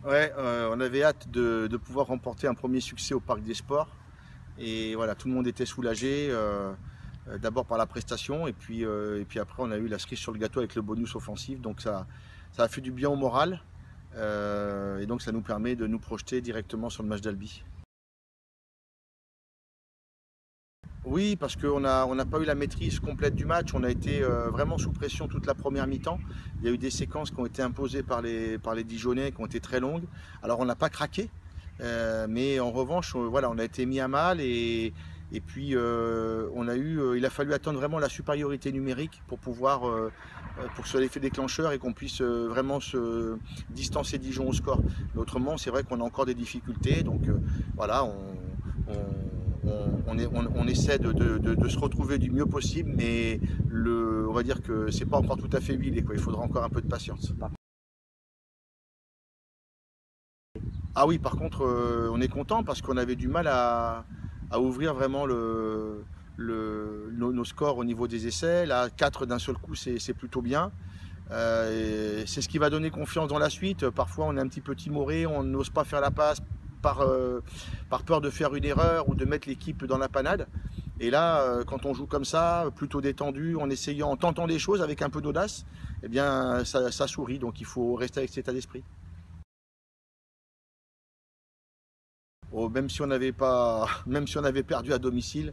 Ouais, on avait hâte de pouvoir remporter un premier succès au Parc des Sports. Et voilà, tout le monde était soulagé, d'abord par la prestation, et puis après on a eu la cerise sur le gâteau avec le bonus offensif. Donc ça a fait du bien au moral, et donc ça nous permet de nous projeter directement sur le match d'Albi. Oui, parce qu'on n'a pas eu la maîtrise complète du match. On a été vraiment sous pression toute la première mi-temps. Il y a eu des séquences qui ont été imposées par les Dijonais, qui ont été très longues. Alors on n'a pas craqué, mais en revanche, voilà, on a été mis à mal, et puis il a fallu attendre vraiment la supériorité numérique pour pouvoir, pour que ce soit l'effet déclencheur et qu'on puisse vraiment se distancer Dijon au score. Mais autrement, c'est vrai qu'on a encore des difficultés. Donc voilà, on essaie de se retrouver du mieux possible, mais on va dire que c'est pas encore tout à fait huilé, quoi. Il faudra encore un peu de patience. Ah oui, par contre, on est content parce qu'on avait du mal à ouvrir vraiment nos scores au niveau des essais. Là, 4 d'un seul coup, c'est plutôt bien. C'est ce qui va donner confiance dans la suite. Parfois, on est un petit peu timoré, on n'ose pas faire la passe par peur de faire une erreur ou de mettre l'équipe dans la panade. Et là, quand on joue comme ça, plutôt détendu, en tentant des choses avec un peu d'audace, eh bien, ça sourit. Donc, il faut rester avec cet état d'esprit. Oh, même si on n'avait pas, même si on avait perdu à domicile,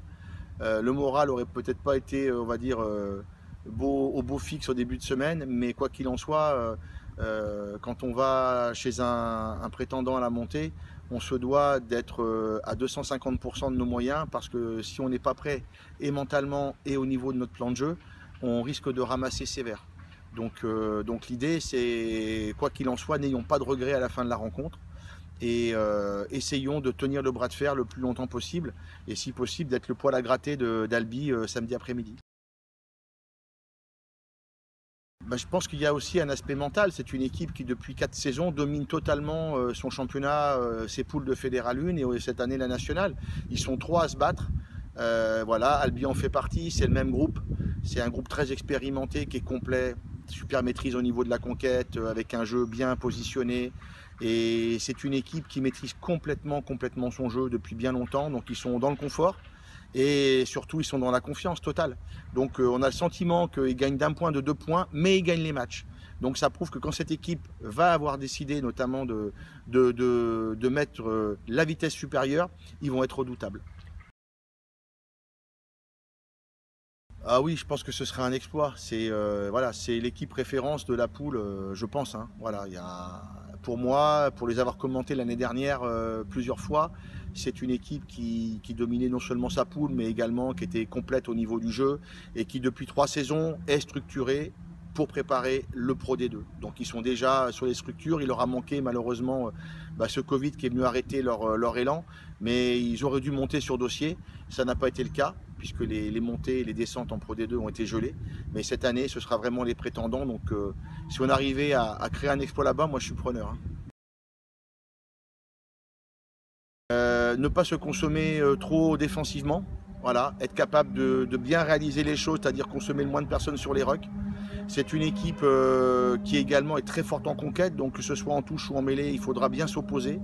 le moral aurait peut-être pas été, on va dire, au beau fixe au début de semaine, mais quoi qu'il en soit, quand on va chez un prétendant à la montée, on se doit d'être à 250% de nos moyens, parce que si on n'est pas prêt, et mentalement et au niveau de notre plan de jeu, on risque de ramasser sévère. Donc l'idée, c'est, quoi qu'il en soit, n'ayons pas de regrets à la fin de la rencontre, et essayons de tenir le bras de fer le plus longtemps possible, et si possible d'être le poil à gratter d'Albi samedi après-midi. Bah, je pense qu'il y a aussi un aspect mental. C'est une équipe qui, depuis 4 saisons, domine totalement son championnat, ses poules de Fédéral 1 et cette année la nationale. Ils sont 3 à se battre. Voilà, Albi en fait partie, c'est le même groupe. C'est un groupe très expérimenté qui est complet, super maîtrise au niveau de la conquête, avec un jeu bien positionné. Et c'est une équipe qui maîtrise complètement son jeu depuis bien longtemps. Donc ils sont dans le confort. Et surtout, ils sont dans la confiance totale. Donc on a le sentiment qu'ils gagnent d'un point, de 2 points, mais ils gagnent les matchs. Donc ça prouve que quand cette équipe va avoir décidé notamment de mettre la vitesse supérieure, ils vont être redoutables. Ah oui, je pense que ce serait un exploit. C'est voilà, c'est l'équipe référence de la poule, je pense, hein. Voilà, pour moi, pour les avoir commentés l'année dernière plusieurs fois, c'est une équipe qui dominait non seulement sa poule, mais également qui était complète au niveau du jeu, et qui depuis 3 saisons est structurée pour préparer le Pro D2. Donc ils sont déjà sur les structures. Il leur a manqué malheureusement ce Covid qui est venu arrêter leur élan, mais ils auraient dû monter sur dossier. Ça n'a pas été le cas, puisque les montées et les descentes en Pro D2 ont été gelées. Mais cette année, ce sera vraiment les prétendants. Donc si on arrivait à créer un exploit là-bas, moi je suis preneur, hein. Ne pas se consommer trop défensivement. Voilà, être capable de bien réaliser les choses, c'est-à-dire consommer le moins de personnes sur les rucks. C'est une équipe qui également est très forte en conquête, donc que ce soit en touche ou en mêlée, il faudra bien s'opposer.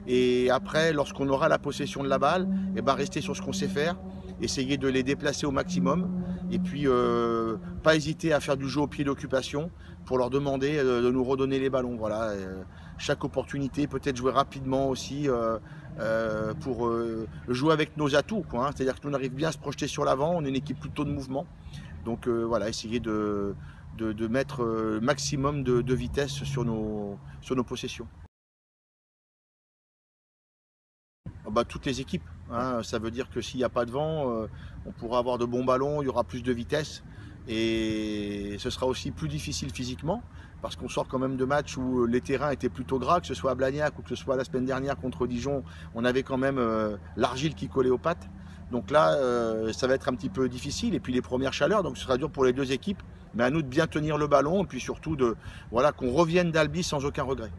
Et après, lorsqu'on aura la possession de la balle, eh ben, rester sur ce qu'on sait faire, essayer de les déplacer au maximum, et puis pas hésiter à faire du jeu au pied d'occupation pour leur demander de nous redonner les ballons. Voilà, chaque opportunité, peut-être jouer rapidement aussi pour jouer avec nos atouts, quoi, hein. C'est-à-dire que nous on arrive bien à se projeter sur l'avant, on est une équipe plutôt de mouvement. Donc voilà, essayer de mettre maximum de vitesse sur nos possessions. Ah bah, toutes les équipes, hein. Ça veut dire que s'il n'y a pas de vent, on pourra avoir de bons ballons, il y aura plus de vitesse, et ce sera aussi plus difficile physiquement, parce qu'on sort quand même de matchs où les terrains étaient plutôt gras, que ce soit à Blagnac ou que ce soit la semaine dernière contre Dijon, on avait quand même l'argile qui collait aux pattes. Donc là, ça va être un petit peu difficile, et puis les premières chaleurs, donc ce sera dur pour les deux équipes, mais à nous de bien tenir le ballon, et puis surtout voilà, qu'on revienne d'Albi sans aucun regret.